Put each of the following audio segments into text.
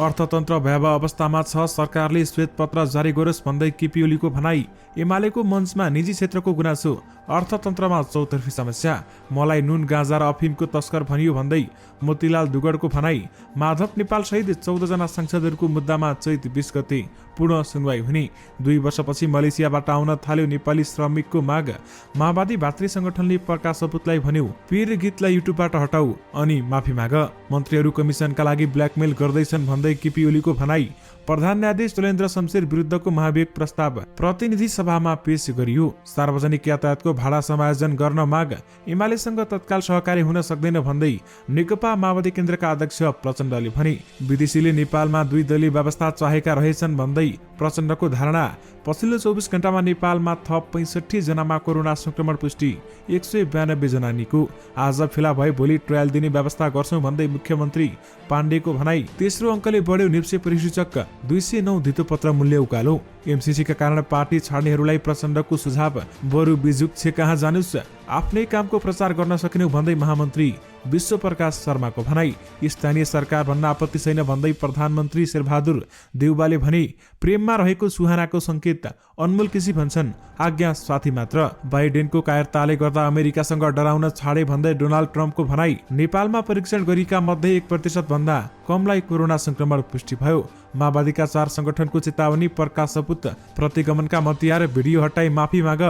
अर्थतन्त्र भयावह अवस्थामा छ, सरकारले श्वेत पत्र जारी गरोस् भन्दै केपी ओलीको भनाई। एमालेको मञ्चमा निजी क्षेत्रको गुनासो, अर्थतन्त्रमा चौतर्फी समस्या, मलाई नुन गाँजा र अफिमको तस्कर भनियो भन्दै मोतीलाल दुगडको भनाई। माधव नेपाल सहित 14 जना सांसदहरूको मुद्दामा चैत 20 गते पूर्ण सुनवाई हुने। 2 वर्षपछि मलेसियाबाट आउन थाल्यो नेपाली श्रमिकको माग। माओवादी भातृ संगठनले प्रकाश सपुतलाई भन्यो, पीर गीतलाई युट्युबबाट हटाऊ अनि माफी माग। मन्त्रीहरू कमिसनका लागि ब्ल्याकमेल गर्दैछन् भन्दै केपी ओलीको भनाई। प्रधान न्यायाधीश दलेन्द्र शमशेर विरुद्धको महाभियोग प्रस्ताव प्रतिनिधि सभामा पेश गरियो। सार्वजनिक यातायातको भाडा समायोजन गर्न माग। एमालेसँग तत्काल सहकारी हुन सक्दैन भन्दै नेकपा माओवादी केन्द्रका अध्यक्ष प्रचण्डले भने। विदेशीले नेपालमा 2 दलीय व्यवस्था चाहेका रहेछन् भन्दै प्रचण्डको धारणा। पछिल्लो 24 घण्टामा नेपालमा थप 65 जनामा कोरोना संक्रमण पुष्टि, 192 जना निको। आज फेला भए भोलि ट्रायल दिने व्यवस्था गर्छौं भन्दै मुख्यमन्त्री पाण्डेको भनाई। तेस्रो अङ्कले बढ्यो निप्से परिसूचक, 209 धितोपत्र मूल्य उकालो। एमसीसीका कारण पार्टी छाड्नेहरूलाई प्रचण्डको सुझाव, बरु बिजुक्छे कहाँ जानुस्, आफ्नै कामको प्रचार गर्न सकिनु भन्दै महामन्त्री विश्व प्रकाश शर्माको भनाई। स्थानीय सरकार भन्न आपत्ति छैन भन्दै प्रधानमन्त्री शेरबहादुर देउवाले भने। प्रेममा रहेको सुहानाको संकेत, अनमोल केसी भन्छन् आज्ञा साथी मात्र। बाइडेनको कायरताले गर्दा अमेरिकासँग डराउन छाडे भन्दै डोनाल्ड ट्रम्पको भनाई। नेपालमा परीक्षण गरिएका मध्ये 1% भन्दा कमलाई कोरोना संक्रमण पुष्टि भयो। माओवादीका 4 संगठनको चेतावनी, प्रकाश सपुत प्रतिगमनका मतियार, भिडियो हटाई माफी माग।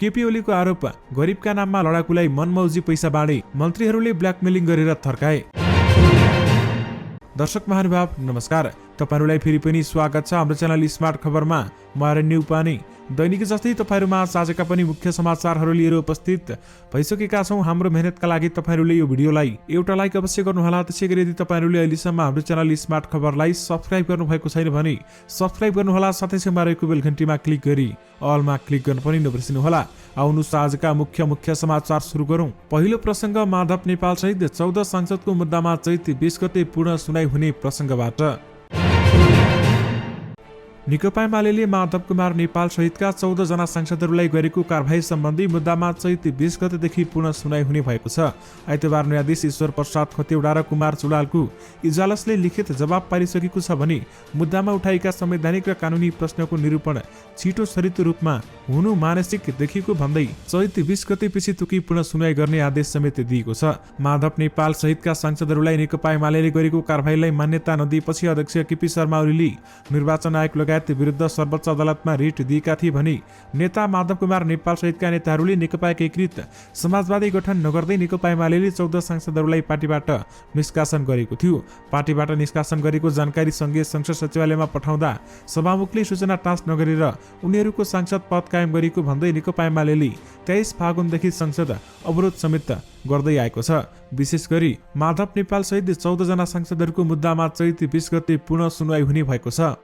केपी ओलीको आरोप, गरिबका नाममा लडाकुलाई मनमौजी पैसा बाँडे, मन्त्रीहरूले ब्ल्याकमेलिङ गरेर थर्काए। दर्शक महानुभाव नमस्कार, तपाईहरुलाई फेरि पनि स्वागत छ हाम्रो च्यानल स्मार्ट खबरमा। म आरण्य उपाने दैनिक जस्तै तपाईहरुमा आजका पनि मुख्य समाचारहरू लिएर उपस्थित भइसकेका छौं। हाम्रो मेहनतका लागि तपाईहरुले यो भिडियोलाई एउटा लाइक अवश्य गर्नुहोला। त्यसैगरी यदि तपाईहरुले अहिलेसम्म हाम्रो च्यानल स्मार्ट खबरलाई सब्स्क्राइब गर्नुभएको छैन भने सब्स्क्राइब गर्नुहोला। साथै छेउमा रहेको बेल घण्टीमा क्लिक गरी अलमा क्लिक गर्न पनि नबिर्सनुहोला। आउनुस् आजका मुख्य समाचार सुरु गरौं। पहिलो प्रसंग, माधव नेपाल सहित 14 सांसदको मुद्दामा चैत 20 गते पूर्ण सुनाई हुने प्रसंगबाट। नेकपा एमाले माधव कुमार नेपाल सहितका 14 जना सांसदहरूलाई गरेको कारबाही सम्बन्धी मुद्दामा चैत 20 गतेदेखि पूर्ण सुनाई हुने भएको छ। आइतबार न्यायाधीश ईश्वर प्रसाद खतिवडा र कुमार चुडालको इजलासले लिखित जवाब पारिसकेको छ भने मुद्दामा उठाएका संवैधानिक र कानुनी प्रश्नको निरूपण छिटो छरितो रूपमा हुनु मानसिक देखिएको भन्दै चैत 20 गतेपछि तुकी पूर्ण सुनाई गर्ने आदेश समेत दिएको छ। माधव नेपाल सहितका सांसदहरूलाई नेकपा एमाले गरेको कारबाहीलाई मान्यता नदिएपछि अध्यक्ष केपी शर्मा ओलीले निर्वाचन आयोग विरुद्ध सर्वोच्च अदालतमा रिट दिएका थिए भने नेता माधव कुमार नेपाल सहितका नेताहरूले नेकपा एकीकृत समाजवादी गठन नगर्दै नेकपा एमाले 14 सांसदहरूलाई पार्टीबाट निष्कासन गरेको थियो। पार्टीबाट निष्कासन गरेको जानकारी संघीय संसद सचिवालयमा पठाउँदा सभामुखले सूचना टाँच नगरेर उनीहरूको सांसद पद कायम गरेको भन्दै नेकपा एमाले 23 फागुनदेखि संसद अवरोध समेत गर्दै आएको छ। विशेष गरी माधव नेपाल सहित 14 जना सांसदहरूको मुद्दामा चैत 20 गते पूर्ण सुनवाई हुने भएको छ।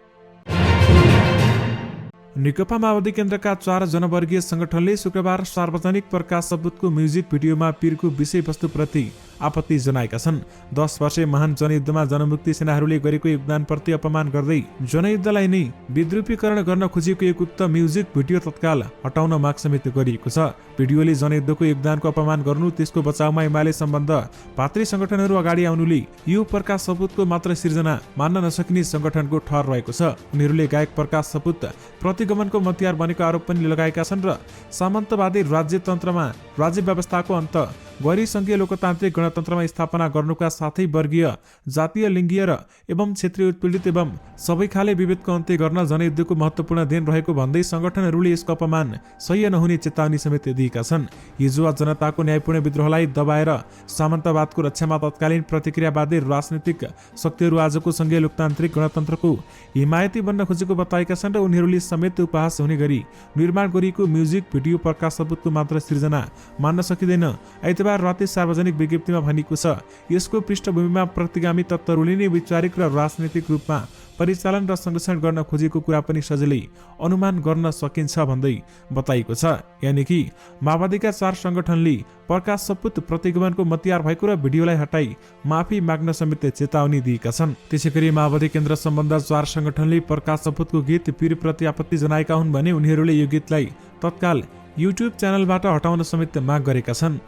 नेकपा माओवादी केन्द्रका 4 जनवर्गीय संगठनले शुक्रबार सार्वजनिक प्रकाश सपुतको म्युजिक भिडियोमा पीरको विषयवस्तुप्रति आपत्ति जनाएका छन्। 10 वर्षे महान जनयुद्धमा जनमुक्ति सेनाहरूले गरेको योगदानप्रति अपमान गर्दै जनयुद्धलाई नै विद्रूपीकरण गर्न खोजिएको एक उक्त म्युजिक भिडियो तत्काल हटाउन माग समेत गरिएको छ। भिडियोले जनयुद्धको योगदानको अपमान गर्नु, त्यसको बचाउमा एमाले सम्बन्ध भातृ संगठनहरू अगाडि आउनुले यो प्रकाश सपुतको मात्र सिर्जना मान्न नसकिने संगठनको ठहर रहेको छ। उनीहरूले गायक प्रकाश सपुत प्रतिगमनको मतियार बनेको आरोप पनि लगाएका छन् र सामन्तवादी राज्यतन्त्रमा राज्य व्यवस्थाको अन्त गरी संघीय लोकतान्त्रिक गणतन्त्रमा स्थापना गर्नुका साथै वर्गीय, जातीय, लिङ्गीय र एवं क्षेत्रीय उत्पीडित एवं सबै खाले विभेदको अन्त्य गर्न जनयुद्धको महत्त्वपूर्ण देन रहेको भन्दै संगठनहरूले यसको अपमान सह्य नहुने चेतावनी समेत दिएका छन्। हिजो जनताको न्यायपूर्ण विद्रोहलाई दबाएर सामन्तवादको रक्षामा तत्कालीन प्रतिक्रियावादी राजनीतिक शक्तिहरू आजको संघीय लोकतान्त्रिक गणतन्त्रको हिमायती बन्न खोजेको बताएका छन् र उनीहरूले समेत उपहास हुने गरी निर्माण गरिएको म्युजिक भिडियो प्रकाश सपुतको मात्र सिर्जना मान्न सकिँदैन। आइतबार राति सार्वजनिक विज्ञप्तिमा भनिएको छ, यसको पृष्ठभूमिमा प्रतिगामी तत्त्वहरूले नै वैचारिक र राजनीतिक रूपमा परिचालन र संरक्षण गर्न खोजेको कुरा पनि सजिलै अनुमान गर्न सकिन्छ भन्दै बताइएको छ। यानि कि माओवादीका 4 संगठनले प्रकाश सपुत प्रतिगमनको मतियार भएको र भिडियोलाई हटाई माफी माग्न समेत चेतावनी दिएका छन्। त्यसैगरी माओवादी केन्द्र सम्बन्ध 4 संगठनले प्रकाश सपुतको गीत पीरप्रति आपत्ति जनाएका हुन् भने उनीहरूले यो गीतलाई तत्काल युट्युब च्यानलबाट हटाउन समेत माग गरेका छन्।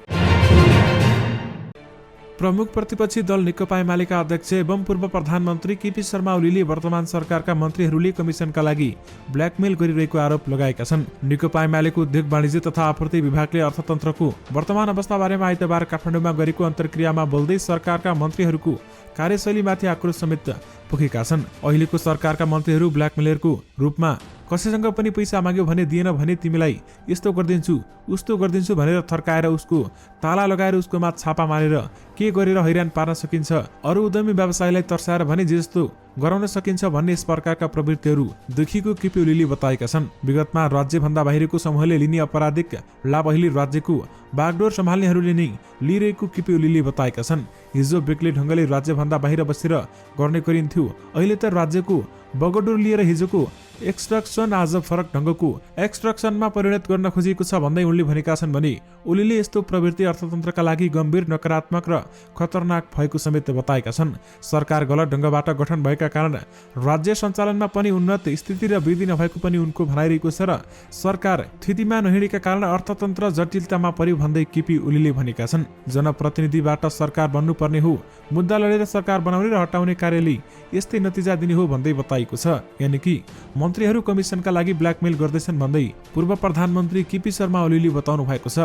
प्रमुख प्रतिपक्षी दल नेकपा एमालेका अध्यक्ष एवं पूर्व प्रधानमन्त्री केपी शर्मा ओलीले वर्तमान सरकारका मन्त्रीहरूले कमिसनका लागि ब्ल्याकमेल गरिरहेको आरोप लगाएका छन्। नेकपा एमालेको उद्योग वाणिज्य तथा आपूर्ति विभागले अर्थतन्त्रको वर्तमान अवस्थाबारेमा आइतबार काठमाडौँमा गरेको अन्तर्क्रियामा बोल्दै सरकारका मन्त्रीहरूको कार्यशैलीमाथि आक्रोश समेत पोखेका छन्। अहिलेको सरकारका मन्त्रीहरू ब्ल्याकमेलरको रूपमा कसैसँग पनि पैसा माग्यो भने दिएन भने तिमीलाई यस्तो गरिदिन्छु उस्तो गरिदिन्छु भनेर थर्काएर उसको ताला लगाएर उसकोमा छापा मारेर के गरेर हैरान पार्न सकिन्छ, अरू उद्यमी व्यवसायलाई तर्साएर भने जे जस्तो गराउन सकिन्छ भन्ने यस प्रकारका प्रवृत्तिहरू देखिएको केपी ओलीले बताएका छन्। विगतमा राज्यभन्दा बाहिरको समूहले लिने अपराधिक लाभ अहिले राज्यको बागडोर सम्हाल्नेहरूले नै लिइरहेको केपी ओलीले बताएका छन्। हिजो बेग्लै ढङ्गले राज्यभन्दा बाहिर बसेर गर्ने गरिन्थ्यो, अहिले त राज्यको बगडोर लिएर हिजोको एक्सट्रक्सन आज फरक ढङ्गको एक्सट्रक्सनमा परिणत गर्न खोजिएको छ भन्दै उनले भनेका छन् भने ओलीले यस्तो प्रवृत्ति अर्थतन्त्रका लागि गम्भीर नकारात्मक र खतरनाक भएको समेत बताएका छन्। सरकार गलत ढङ्गबाट गठन भएका कारण राज्य सञ्चालनमा पनि उन्नत स्थिति र वृद्धि नभएको पनि उनको भनाइरहेको छ र सरकार स्थितिमा नहिँडेका कारण अर्थतन्त्र जटिलतामा पर्यो भन्दै केपी ओलीले भनेका छन्। जनप्रतिनिधिबाट सरकार बन्नुपर्ने हो, मुद्दा लडेर सरकार बनाउने र हटाउने कार्यले यस्तै नतिजा दिने हो भन्दै बताइएको छ। यानि कि मन्त्रीहरू कमिसनका लागि ब्ल्याकमेल गर्दैछन् भन्दै पूर्व प्रधानमन्त्री केपी शर्मा ओलीले बताउनु भएको छ।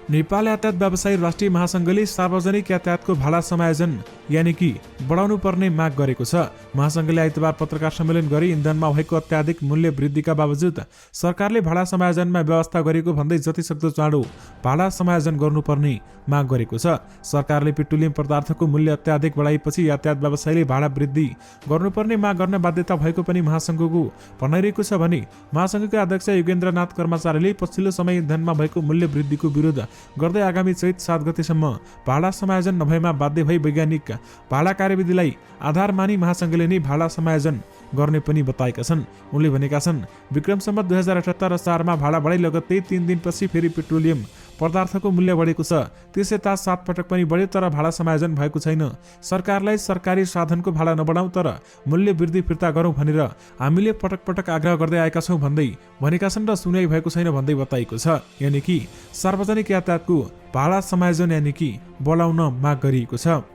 नेपाल यातायात व्यवसायी राष्ट्रिय महासंघले सार्वजनिक यातायातको भाडा समायोजन यानि कि बढाउनु पर्ने माग गरेको छ। महासंघले आइतबार पत्रकार सम्मेलन गरी इन्धनमा भएको अत्याधिक मूल्य वृद्धिका बावजुद सरकारले भाडा समायोजनमा व्यवस्था गरेको भन्दै जतिसक्दो चाँडो भाडा समायोजन गर्नुपर्ने माग गरेको छ। सरकारले पेट्रोलियम पदार्थको मूल्य अत्याधिक बढाएपछि यातायात व्यवसायीले भाडा वृद्धि गर्नुपर्ने माग गर्न बाध्यता भएको पनि महासंघको भनाइरहेको छ भने महासंघका अध्यक्ष योगेन्द्रनाथ कर्मचारीले पछिल्लो समय इन्धनमा भएको मूल्य वृद्धिको विरोध गर्दै आगामी चैत 7 गतेसम्म भाडा समायोजन नभएमा बाध्य भई वैज्ञानिक भाडा कार्यविधिलाई आधार मानी महासंघले नै भाडा समायोजन गर्ने पनि बताएका छन्। उनले भनेका छन्, विक्रम सम्वत 2078 सालमा भाडा बढाइ लगत्तै 3 दिनपछि फेरि पेट्रोलियम पदार्थको मूल्य बढेको छ। त्यसै ता 7 पटक पनि बढ्यो तर भाडा समायोजन भएको छैन। सरकारलाई सरकारी साधनको भाडा नबढाउँ तर मूल्य वृद्धि फिर्ता गरौँ भनेर हामीले पटक पटक आग्रह गर्दै आएका छौँ भन्दै भनेका छन् र सुनाइ भएको छैन भन्दै बताइएको छ। यानि कि सार्वजनिक यातायातको भाडा समायोजन यानि कि बढाउन माग गरिएको छ।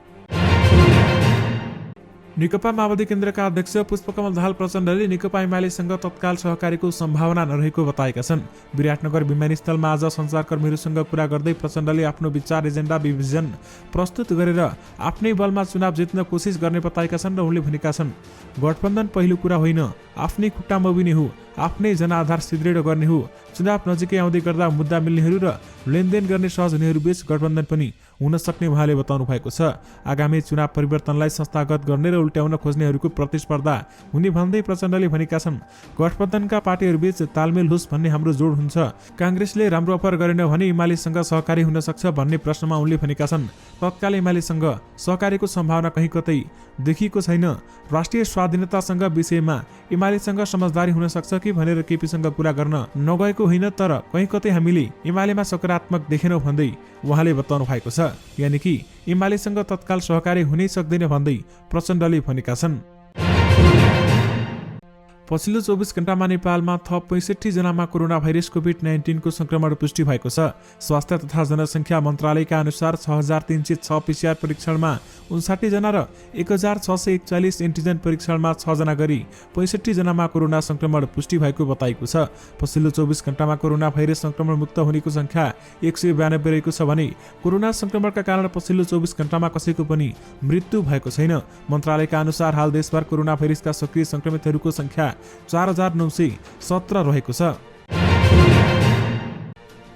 नेकपा माओवादी केन्द्रका अध्यक्ष पुष्पकमल दाहाल प्रचण्डले नेकपा एमालेसँग तत्काल सहकारीको सम्भावना नरहेको बताएका छन्। विराटनगर विमानस्थलमा आज सञ्चारकर्मीहरूसँग कुरा गर्दै प्रचण्डले आफ्नो विचार एजेन्डा विभिजन प्रस्तुत गरेर आफ्नै बलमा चुनाव जित्न कोसिस गर्ने बताएका छन् र उनले भनेका छन्, गठबन्धन पहिलो कुरा होइन, आफ्नै खुट्टामा उभिने हो, आफ्नै जनआधार सुदृढ गर्ने हो। चुनाव नजिकै आउँदै गर्दा मुद्दा मिल्नेहरू र लेनदेन गर्ने सहज हुनेहरू बीच गठबन्धन पनि हुन सक्ने उहाँले बताउनु भएको छ। आगामी चुनाव परिवर्तनलाई संस्थागत गर्ने र उल्ट्याउन खोज्नेहरूको प्रतिस्पर्धा हुने भन्दै प्रचण्डले भनेका छन्, गठबन्धनका पार्टीहरूबीच तालमेल होस् भन्ने हाम्रो जोड हुन्छ। काङ्ग्रेसले राम्रो अफर गरेन भने एमालेसँग सहकारी हुन सक्छ भन्ने प्रश्नमा उनले भनेका छन्, तत्काल एमालेसँग सहकारीको सम्भावना कहीँ कतै देखिएको छैन। राष्ट्रिय स्वाधीनतासँग विषयमा एमालेसँग समझदारी हुन सक्छ कि भनेर केपीसँग कुरा गर्न नगएको होइन, तर कहीँ कतै हामीले एमालेमा सकारात्मक देखेनौँ भन्दै उहाँले बताउनु भएको छ। यानि कि एमालेसँग तत्काल सहकारी हुनै सक्दैन भन्दै प्रचण्डले भनेका छन्। पछिल्लो 24 घण्टामा नेपालमा थप 65 जनामा कोरोना भाइरस कोभिड-19 को संक्रमण पुष्टि भएको छ। स्वास्थ्य तथा जनसङ्ख्या मन्त्रालयका अनुसार 6306 पीसीआर परीक्षणमा 59 जना र 1641 एन्टिजन परीक्षणमा 6 जना गरी 65 जनामा कोरोना संक्रमण पुष्टि भएको बताइएको छ। पछिल्लो 24 घण्टामा कोरोना भाइरस संक्रमण मुक्त हुनेको संख्या 192 रहेको छ भने कोरोना संक्रमणका कारण पछिल्लो 24 घण्टामा कसैको पनि मृत्यु भएको छैन। मन्त्रालयका अनुसार हाल देशभर कोरोना भाइरसका सक्रिय संक्रमितहरूको संख्या 4917 रहेको छ।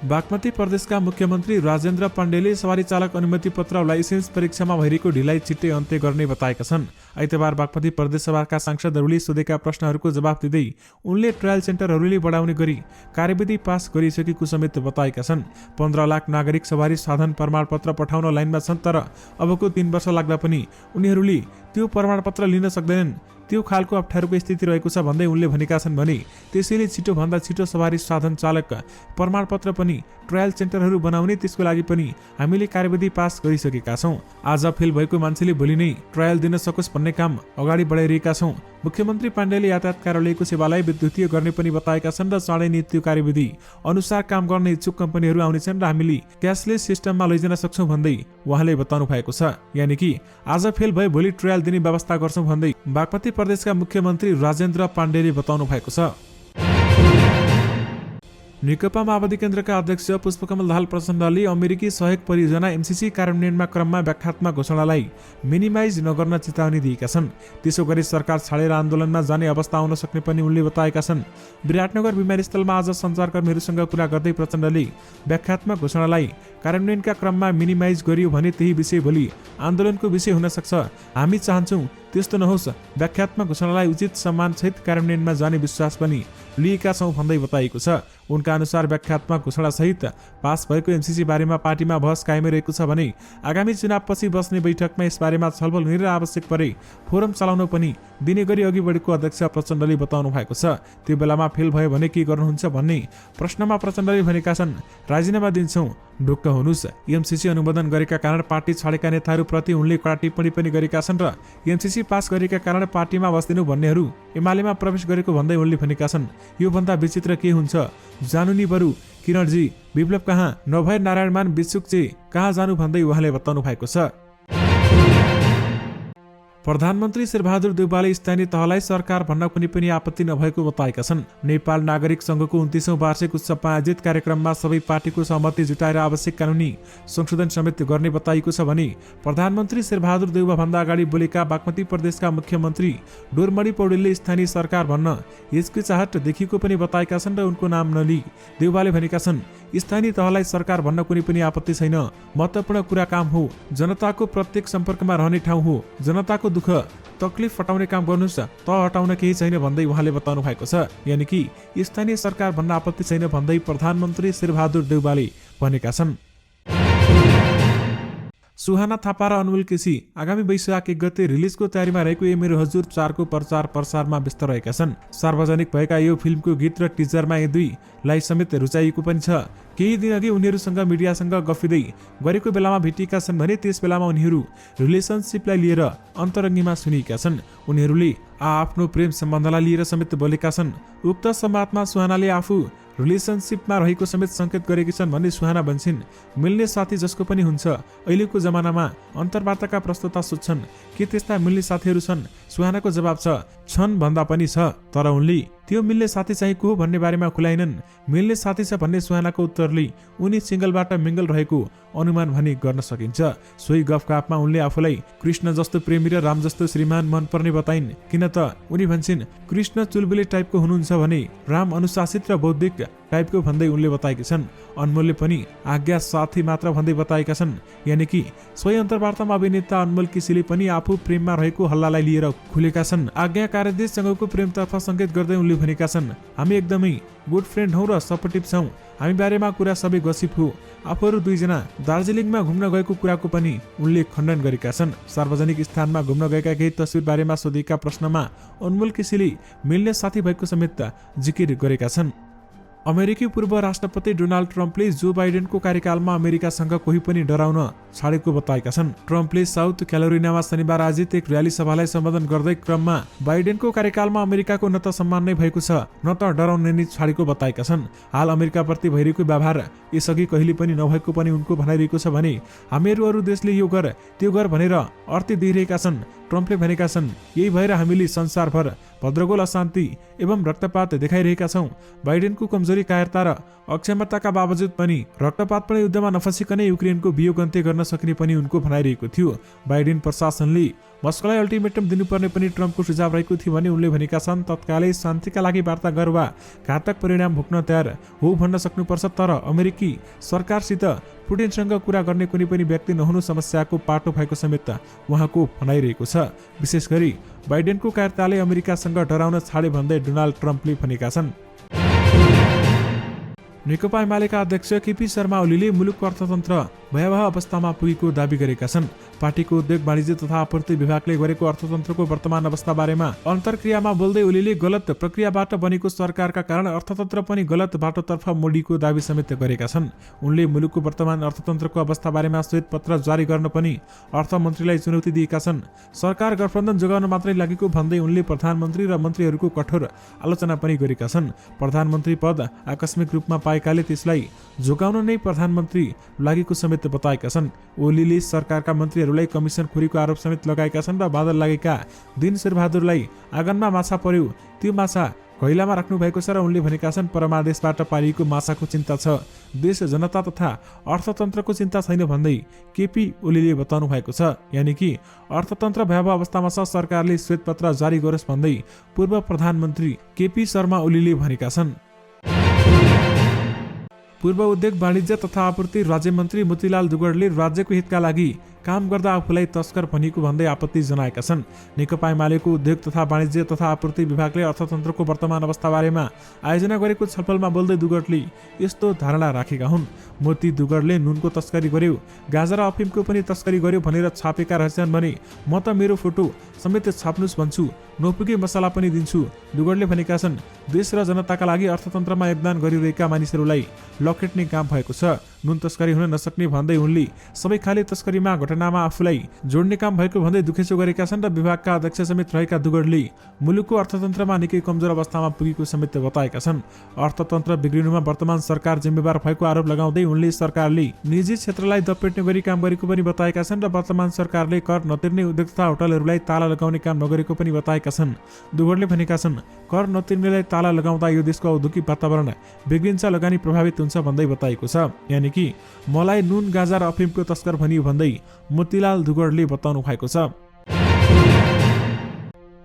बागमती प्रदेशका मुख्यमन्त्री राजेन्द्र पाण्डेले सवारी चालक अनुमति पत्र र लाइसेन्स परीक्षामा भइरहेको ढिलाइ छिट्टै अन्त्य गर्ने बताएका छन्। आइतबार बागमती प्रदेश सभाका सांसदहरूले सोधेका प्रश्नहरूको जवाफ दिँदै उनले ट्रायल सेन्टरहरूले बढाउने गरी कार्यविधि पास गरिसकेको समेत बताएका छन्। 15 लाख नागरिक सवारी साधन प्रमाणपत्र पठाउन लाइनमा छन्, तर अबको 3 वर्ष लाग्दा पनि उनीहरूले त्यो प्रमाणपत्र लिन सक्दैनन्। त्यो खालको अप्ठ्यारोको स्थिति रहेको छ भन्दै उनले भनेका छन् भने त्यसैले छिटोभन्दा छिटो सवारी साधन चालक प्रमाणपत्र पनि ट्रायल सेन्टरहरू बनाउने, त्यसको लागि पनि हामीले कार्यविधि पास गरिसकेका छौँ। आज फेल भएको मान्छेले भोलि नै ट्रायल दिन सकोस् भन्ने काम अगाडि बढाइरहेका छौँ। मुख्यमन्त्री पाण्डेले यातायात कार्यालयको सेवालाई विद्युतीय गर्ने पनि बताएका छन् र चाँडै नीति कार्यविधि अनुसार काम गर्ने इच्छुक कम्पनीहरू आउनेछन् र हामीले क्यासलेस सिस्टममा लैजान सक्छौँ भन्दै उहाँले बताउनु भएको छ। यानि कि आज फेल भए भोलि ट्रायल दिने व्यवस्था गर्छौँ भन्दै बागमती प्रदेशका मुख्यमन्त्री राजेन्द्र पाण्डेले बताउनु भएको छ। नेकपा माओवादी केन्द्रका अध्यक्ष पुष्पकमल दाहाल प्रचण्डले अमेरिकी सहयोग परियोजना एमसीसी कार्यान्वयनमा क्रममा व्याख्यात्मक घोषणालाई मिनिमाइज नगर्न चेतावनी दिएका छन्। त्यसो गरी सरकार छाडेर आन्दोलनमा जाने अवस्था आउन सक्ने पनि उनले बताएका छन्। विराटनगर विमानस्थलमा आज सञ्चारकर्मीहरूसँग कुरा गर्दै प्रचण्डले व्याख्यात्मक घोषणालाई कार्यान्वयनका क्रममा मिनिमाइज गरियो भने त्यही विषय भोलि आन्दोलनको विषय हुन सक्छ। हामी चाहन्छौँ त्यस्तो नहोस्। व्याख्यात्मक घोषणालाई उचित सम्मानसहित कार्यान्वयनमा जाने विश्वास पनि लिएका छौँ भन्दै बताइएको छ। उनका अनुसार व्याख्यात्मक घोषणासहित पास भएको एमसीसी बारेमा पार्टीमा बहस कायमै रहेको छ भने आगामी चुनावपछि बस्ने बैठकमा यसबारेमा छलफल हुने र आवश्यक परे फोरम चलाउन पनि दिने गरी अघि बढेको अध्यक्ष प्रचण्डले बताउनु भएको छ। त्यो बेलामा फेल भयो भने के गर्नुहुन्छ भन्ने प्रश्नमा प्रचण्डले भनेका छन्, राजीनामा दिन्छौँ, ढुक्क हुनुस्। एमसीसी अनुमोदन गरेका कारण पार्टी छाडेका नेताहरूप्रति उनले कडा टिप्पणी पनि गरेका छन् र एमसीसी पास गरेका कारण पार्टीमा बस्दिनु भन्नेहरू एमालेमा प्रवेश गरेको भन्दै उनले भनेका छन्, यो भन्दा विचित्र के हुन्छ, जानु नि बरु किरणजी, विप्लव कहाँ नभए नारायणमान बिच्छुकजी कहाँ जानु भन्दै उहाँले बताउनु भएको छ। प्रधानमन्त्री शेरबहादुर देउवाले स्थानीय तहलाई सरकार भन्न कुनै पनि आपत्ति नभएको बताएका छन्। नेपाल नागरिक संघको 29औं वार्षिक उत्सवमा आयोजित कार्यक्रममा सबै पार्टीको सहमति जुटाएर आवश्यक कानुनी संशोधन समेत गर्ने बताइएको छ भने प्रधानमन्त्री शेरबहादुर देउवा भन्दा अगाडि बोलेका बागमती प्रदेशका मुख्यमन्त्री डोरमणि पौडेलले स्थानीय सरकार भन्न हिचकिचाहट देखिएको पनि बताएका छन् र उनको नाम नलिई देउवाले भनेका छन्, स्थानीय तहलाई सरकार भन्न कुनै पनि आपत्ति छैन। महत्त्वपूर्ण कुरा काम हो, जनताको प्रत्येक सम्पर्कमा रहने ठाउँ हो, जनताको दुःख तकलिफ हटाउने काम गर्नुस्, तह हटाउन केही छैन भन्दै उहाँले बताउनु भएको छ। यानि कि स्थानीय सरकार भन्न आपत्ति छैन भन्दै प्रधानमन्त्री शेरबहादुर देउवाले भनेका छन्। सुहाना थापा र अनमोल केसी आगामी वैशाख 1 गते रिलिजको तयारीमा रहेको ए मेरो हजुर 4 को प्रचार प्रसारमा व्यस्त रहेका छन्। सार्वजनिक भएका यो फिल्मको गीत र टिजरमा यी दुईलाई समेत रुचाइएको पनि छ। केही दिन अघि उनीहरूसँग मिडियासँग गफिँदै गरेको बेलामा भेटिएका छन् भने त्यस बेलामा उनीहरू रिलेसनसिपलाई लिएर अन्तरङ्गीमा सुनिएका छन्। उनीहरूले आफ्नो प्रेम सम्बन्धलाई लिएर समेत बोलेका छन्। उक्त संवादमा सुहानाले आफू रिलेसनसिपमा रहेको समेत संकेत गरेकी छन् भन्ने सुहाना भन्छन्, मिल्ने साथी जसको पनि हुन्छ। अहिलेको जमानामा अन्तर्वार्ताका प्रस्तुता सोध्छन् के त्यस्ता मिल्ने साथीहरू छन्? सुहानाको जवाब छन् भन्दा पनि छ, तर उनले त्यो मिल्ने साथी चाहिँ को भन्ने बारेमा खुलाइनन्। मिल्ने साथी छ भन्ने सुहानाको उत्तरले उनी सिंगलबाट मिंगल रहेको अनुमान भने गर्न सकिन्छ। सोही गफकाफमा उनले आफूलाई कृष्ण जस्तो प्रेमी र राम जस्तो श्रीमान मनपर्ने बताइन्। किन त उनी भन्छन् कृष्ण चुलबुले टाइपको हुनुहुन्छ भने राम अनुशासित र बौद्धिक टाइपको भन्दै उनले बताएकी छन्। अनमोलले पनि आज्ञा साथी मात्र भन्दै बताएका छन्। यानि कि सोही अन्तर्वार्तामा अभिनेता अनमोल केसीले पनि आफू प्रेममा रहेको हल्लालाई लिएर खुलेका छन्। आज्ञा कार्यदेशसँगको प्रेमतर्फ संकेत गर्दै उनले भनेका छन्, हामी एकदमै गुड फ्रेन्ड हौ र सपोर्टिभ छौँ। हामी बारेमा कुरा सबै गसिप हो। आफूहरू दुईजना दार्जिलिङमा घुम्न गएको कुराको पनि उनले खण्डन गरेका छन्। सार्वजनिक स्थानमा घुम्न गएका केही तस्विर बारेमा सोधेका प्रश्नमा अनमोल केसीले मिल्ने साथी भएको समेत जिकिर गरेका छन्। अमेरिकी पूर्व राष्ट्रपति डोनाल्ड ट्रम्पले जो बाइडेनको कार्यकालमा अमेरिकासँग कोही पनि डराउन छाडेको बताएका छन्। ट्रम्पले साउथ क्यारोलिनामा शनिबार आयोजित एक र्याली सभालाई सम्बोधन गर्दै क्रममा बाइडेनको कार्यकालमा अमेरिकाको न त सम्मान नै भएको छ न त डराउन नै छाडेको बताएका छन्। हाल अमेरिकाप्रति भइरहेको व्यवहार यसअघि कहिले पनि नभएको पनि उनको भनाइरहेको छ भने हामीहरू अरू देशले यो गर त्यो गर भनेर अर्थी दिइरहेका छन्। ट्रम्पले भनेका छन्, यही भएर हामीले संसारभर भद्रगोल अशान्ति एवं रक्तपात देखाइरहेका छौँ। बाइडेनको कमजोरी, कायरता र अक्षमताका बावजुद पनि रक्तपातपूर्ण युद्धमा नफसिकनै युक्रेनको वियोग अन्त्य गर्न सकिने पनि उनको भनाइरहेको थियो। बाइडेन प्रशासनले मस्कोलाई अल्टिमेटम दिनुपर्ने पनि ट्रम्पको सुझाव रहेको थियो भने उनले भनेका छन्, तत्कालै शान्तिका लागि वार्ता गर वा घातक परिणाम भोग्न तयार हो भन्न सक्नुपर्छ, तर अमेरिकी सरकारसित पुटिनसँग कुरा गर्ने कुनै पनि व्यक्ति नहुनु समस्याको पाटो भएको समेत उहाँको भनाइरहेको छ। विशेष गरी बाइडेनको कायरताले अमेरिकासँग डराउन छाडे भन्दै डोनाल्ड ट्रम्पले भनेका छन्। नेकपा एमालेका अध्यक्ष केपी शर्मा ओलीले मुलुकको अर्थतन्त्र भयावह अवस्थामा पुगेको दावी गरेका छन्। पार्टीको उद्योग वाणिज्य तथा आपूर्ति विभागले गरेको अर्थतन्त्रको वर्तमान अवस्था बारेमा अन्तर्क्रियामा बोल्दै ओलीले गलत प्रक्रियाबाट बनेको सरकारका कारण अर्थतन्त्र पनि गलत बाटोतर्फ मोडिएको दावी समेत गरेका छन्। उनले मुलुकको वर्तमान अर्थतन्त्रको अवस्था बारेमा श्वेत पत्र जारी गर्न पनि अर्थमन्त्रीलाई चुनौती दिएका छन्। सरकार गठबन्धन जोगाउन मात्रै लागेको भन्दै उनले प्रधानमन्त्री र मन्त्रीहरूको कठोर आलोचना पनि गरेका छन्। प्रधानमन्त्री पद आकस्मिक रूपमा पाएकाले त्यसलाई जोगाउन नै प्रधानमन्त्री लागेको समेत बताएका छन्। ओलीले सरकारका मन्त्रीहरूलाई कमिसन खोरीको आरोप समेत लगाएका छन् र बादल लागेका दिन शेरबहादुरलाई आँगनमा माछा पर्यो त्यो माछा घैलामा राख्नु भएको छ र उनले भनेका छन् परमादेशबाट पारिएको माछाको चिन्ता छ, देश जनता तथा अर्थतन्त्रको चिन्ता छैन भन्दै केपी ओलीले बताउनु भएको छ। यानि कि अर्थतन्त्र भयावह अवस्थामा छ, सरकारले श्वेत पत्र जारी गरोस् भन्दै पूर्व प्रधानमन्त्री केपी शर्मा ओलीले भनेका छन्। पूर्व उद्योग वाणिज्य तथा आपूर्ति राज्यमन्त्री मोतीलाल दुगडले राज्यको हितका लागि काम गर्दा आफूलाई तस्कर भनिएको भन्दै आपत्ति जनाएका छन्। नेकपा एमालेको उद्योग तथा वाणिज्य तथा आपूर्ति विभागले अर्थतन्त्रको वर्तमान अवस्था बारेमा आयोजना गरेको छलफलमा बोल्दै दुगडले यस्तो धारणा राखेका हुन्। मोती दुगडले नुनको तस्करी गर्यो, गाजा र अफिमको पनि तस्करी गर्यो भनेर छापेका रहेछन् भने म त मेरो फोटो समेत छाप्नुस् भन्छु, नपुगे मसला पनि दिन्छु। दुगडले भनेका छन् देश र जनताका लागि अर्थतन्त्रमा योगदान गरिरहेका मानिसहरूलाई लखेट्ने काम भएको छ, नुन तस्करी हुन नसक्ने भन्दै उनले सबै खाले तस्करीमा घटनामा आफूलाई जोड्ने काम भएको भन्दै दुखेसो गरेका छन्। र विभागका अध्यक्ष समेत रहेका दुगडले मुलुकको अर्थतन्त्रमा निकै कमजोर अवस्थामा पुगेको समेत बताएका छन्। अर्थतन्त्र बिग्रिनुमा वर्तमान सरकार जिम्मेवार भएको आरोप लगाउँदै उनले सरकारले निजी क्षेत्रलाई दपेट्ने गरी काम गरेको पनि बताएका छन् र वर्तमान सरकारले कर नतिर्ने उद्योग तथा होटलहरूलाई ताला लगाउने काम नगरेको पनि बताएका छन्। दुगडले भनेका छन् कर नतिर्नेलाई ताला लगाउँदा यो देशको औद्योगिक वातावरण बिग्रिन्छ, लगानी प्रभावित हुन्छ भन्दै बताएको छ। यानि कि मलाई नुन गाजा र अफिमको तस्कर भनियो भन्दै मोतीलाल दुगडले बताउनु भएको छ।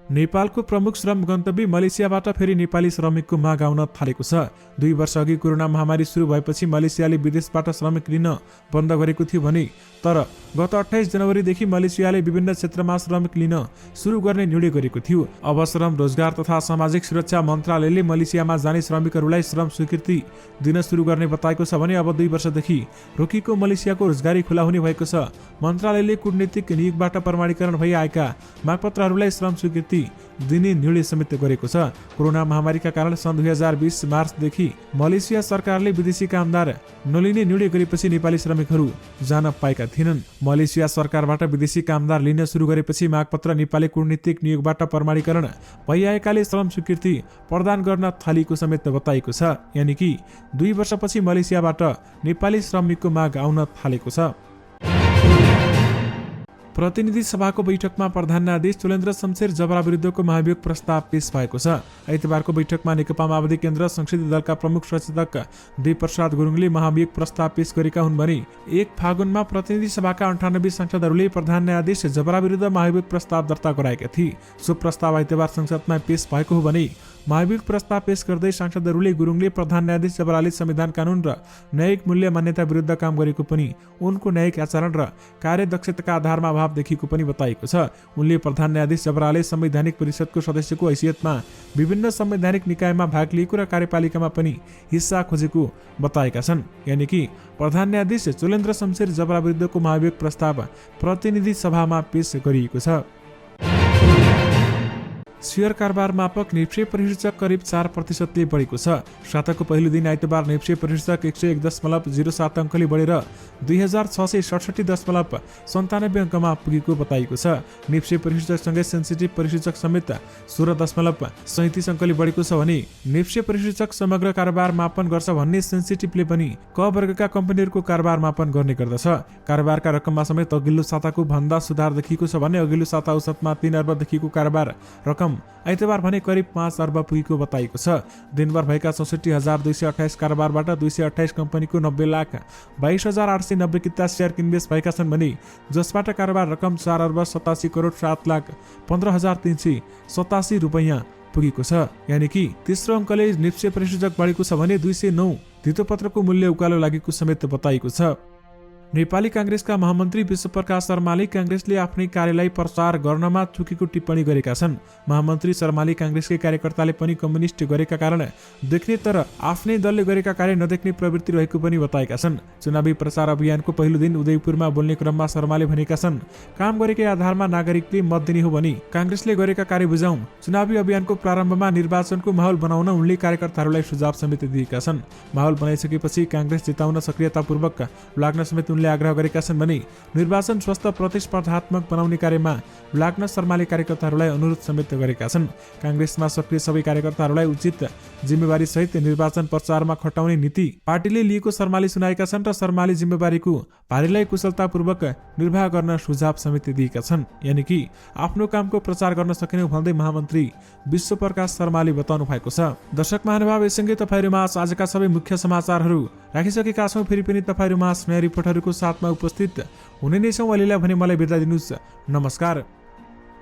नेपालको प्रमुख श्रम गन्तव्य मलेसियाबाट फेरि नेपाली श्रमिकको माग आउन थालेको छ। 2 वर्ष अघि कोरोना महामारी सुरु भएपछि मलेसियाले विदेशबाट श्रमिक लिन बन्द गरेको थियो भने तर गत 28 जनवरीदेखि मलेसियाले विभिन्न क्षेत्रमा श्रमिक लिन सुरु गर्ने निर्णय गरेको थियो। अब श्रम रोजगार तथा सामाजिक सुरक्षा मन्त्रालयले मलेसियामा जाने श्रमिकहरूलाई श्रम स्वीकृति दिन सुरु गर्ने बताएको छ भने अब 2 वर्षदेखि रोकिएको मलेसियाको रोजगारी खुला हुने भएको छ। मन्त्रालयले कूटनीतिक नियोगबाट प्रमाणीकरण भई आएका मागपत्रहरूलाई श्रम स्वीकृति दिने निर्णय समेत गरेको छ। कोरोना महामारीका कारण सन् 2020 मार्चदेखि मलेसिया सरकारले विदेशी कामदार नलिने निर्णय गरेपछि नेपाली श्रमिकहरू जान पाएका थिएनन्। मलेसिया सरकारबाट विदेशी कामदार लिन सुरु गरेपछि मागपत्र नेपाली कूटनीतिक नियोगबाट प्रमाणीकरण भइआएकाले श्रम स्वीकृति प्रदान गर्न थालिएको समेत बताइएको छ। यानि कि 2 वर्षपछि मलेसियाबाट नेपाली श्रमिकको माग आउन थालेको छ। प्रतिनिधि सभाको बैठकमा प्रधान न्यायाधीश चोलेन्द्र शमशेर जबरा विरुद्धको महाभियोग प्रस्ताव पेश भएको छ। आइतबारको बैठकमा नेकपा माओवादी केन्द्र संसदीय दलका प्रमुख सचेतक देवप्रसाद गुरुङले महाभियोग प्रस्ताव पेश गरेका हुन् भने 1 फागुनमा प्रतिनिधि सभाका 98 सांसदहरूले प्रधान न्यायाधीश जबरा विरुद्ध महाभियोग प्रस्ताव दर्ता गराएका थिए। सो प्रस्ताव आइतबार संसदमा पेश भएको हो भने महाभियोग प्रस्ताव पेश गर्दै सांसदहरूले गुरुङले प्रधान न्यायाधीश जबराले संविधान कानून र न्यायिक मूल्य मान्यता विरुद्ध काम गरेको पनि उनको न्यायिक आचरण र कार्यदक्षताका आधारमा अभाव देखिएको पनि बताएको छ। उनले प्रधान न्यायाधीश जबराले संवैधानिक परिषदको सदस्यको हैसियतमा विभिन्न संवैधानिक निकायमा भाग लिएको र कार्यपालिकामा पनि हिस्सा खोजेको बताएका छन्। यानि कि प्रधान न्यायाधीश चोलेन्द्र शमशेर जबरा विरुद्धको महाभियोग प्रस्ताव प्रतिनिधि सभामा पेश गरिएको छ। शेयर कारोबार मापक निफ्टी परिसूचक करिब 4% बढेको छ। साताको पहिलो दिन आइतबार निफ्टी परिसूचक 101.07 अङ्कले बढेर 2667.97 अङ्कमा पुगेको बताइएको छ। निफ्टी परिसूचकसँगै सेन्सिटिभ परिसूचक समेत 16.37 अङ्कले बढेको छ भने निफ्टी परिसूचक समग्र कारोबार मापन गर्छ भन्ने सेन्सिटिभले पनि क वर्गका कम्पनीहरूको कारोबार मापन गर्ने गर्दछ। कारोबारका रकममा समेत अघिल्लो साताको भन्दा सुधार देखिएको छ भने अघिल्लो साता औसतमा 3 अर्ब देखिएको कारोबार रकम आइतबार भने करिब 5 अर्ब पुगेको बताइएको छ। दिनभर भएका 64,228 कारोबारबाट 228 कम्पनीको 90,22,890 किता शेयर किनबेच भएका छन् भने जसबाट कारोबार रकम 4,87,15,387 रुपैयाँ पुगेको छ। यानि कि तेस्रो अङ्कले निफ्टी परिसूचक बढेको छ भने 209 धितोपत्रको मूल्य उकालो लागेको समेत बताइएको छ। नेपाली कांग्रेसका महामन्त्री विश्वप्रकाश शर्माले कांग्रेसले आफ्नै कार्यलाई प्रचार गर्नमा चुकेको टिप्पणी गरेका छन्। महामन्त्री शर्माले कांग्रेसकै कार्यकर्ताले पनि कम्युनिस्ट गरेका कारण देख्ने तर आफ्नै दलले गरेका कार्य नदेख्ने प्रवृत्ति रहेको पनि बताएका छन्। चुनावी प्रचार अभियानको पहिलो दिन उदयपुरमा बोल्ने क्रममा शर्माले भनेका छन्, काम गरेकै आधारमा नागरिकले मत दिने हो भने कांग्रेसले गरेका कार्य बुझाउँ। चुनावी अभियानको प्रारम्भमा निर्वाचनको माहौल बनाउन उनले कार्यकर्ताहरूलाई सुझाव समेत दिएका छन्। माहौल बनाइसकेपछि कांग्रेस जिताउन सक्रियतापूर्वक लाग्न समेत उनले आग्रह गरेका छन् भने निर्वाचन स्वस्थ प्रतिस्पर्धात्मक बनाउने कार्यमा लाग्न शर्माले कार्यकर्ताहरूलाई अनुरोध समेत गरेका छन्। कांग्रेसमा सक्रिय सबै कार्यकर्ताहरूलाई उचित जिम्मेवारी सहित निर्वाचन प्रचारमा खटाउने नीति पार्टीले लिएको शर्माले सुनाएका छन् र शर्माले जिम्मेवारीको भारीलाई कुशलतापूर्वक निर्वाह गर्न सुझाव समेत दिएका छन्। यानि कि आफ्नो कामको प्रचार गर्न सकिने भन्दै महामन्त्री विश्वप्रकाश शर्माले बताउनु भएको छ। दर्शक महानुभाव, यससँगै तपाईहरुमा आजका सबै मुख्य समाचारहरू राखिसकेका छौं। फेरि पनि तपाईहरुमा नयाँ रिपोर्टहरूको साथमा उपस्थित हुने नै छौं। अहिलेलाई भने मलाई बिदा दिनुस्। नमस्कार।